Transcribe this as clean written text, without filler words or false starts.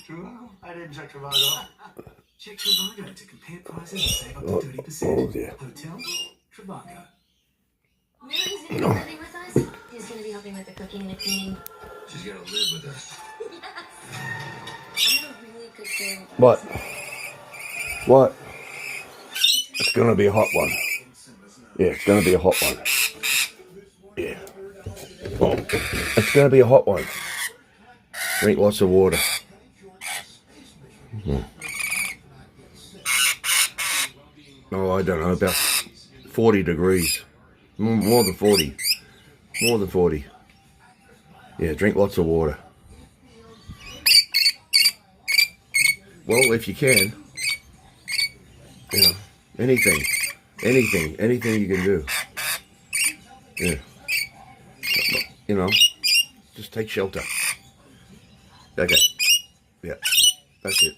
Trivago? I didn't check Trivago. Check Trivago to compare prices and save up to 30%. Oh, yeah. Hotel, Trivago. Mary's gonna be living with us. She's gonna be helping with the cooking and the cleaning. She's gonna live with us. I'm gonna really good care of What? us. What? It's gonna be a hot one. Yeah, it's gonna be a hot one. Yeah. Oh, it's gonna be a hot one. Drink lots of water. Oh, I don't know, about 40 degrees. More than 40. More than 40. Yeah, drink lots of water. Well, if you can, you know, anything you can do. Yeah. You know, just take shelter. Okay. Yeah, that's it.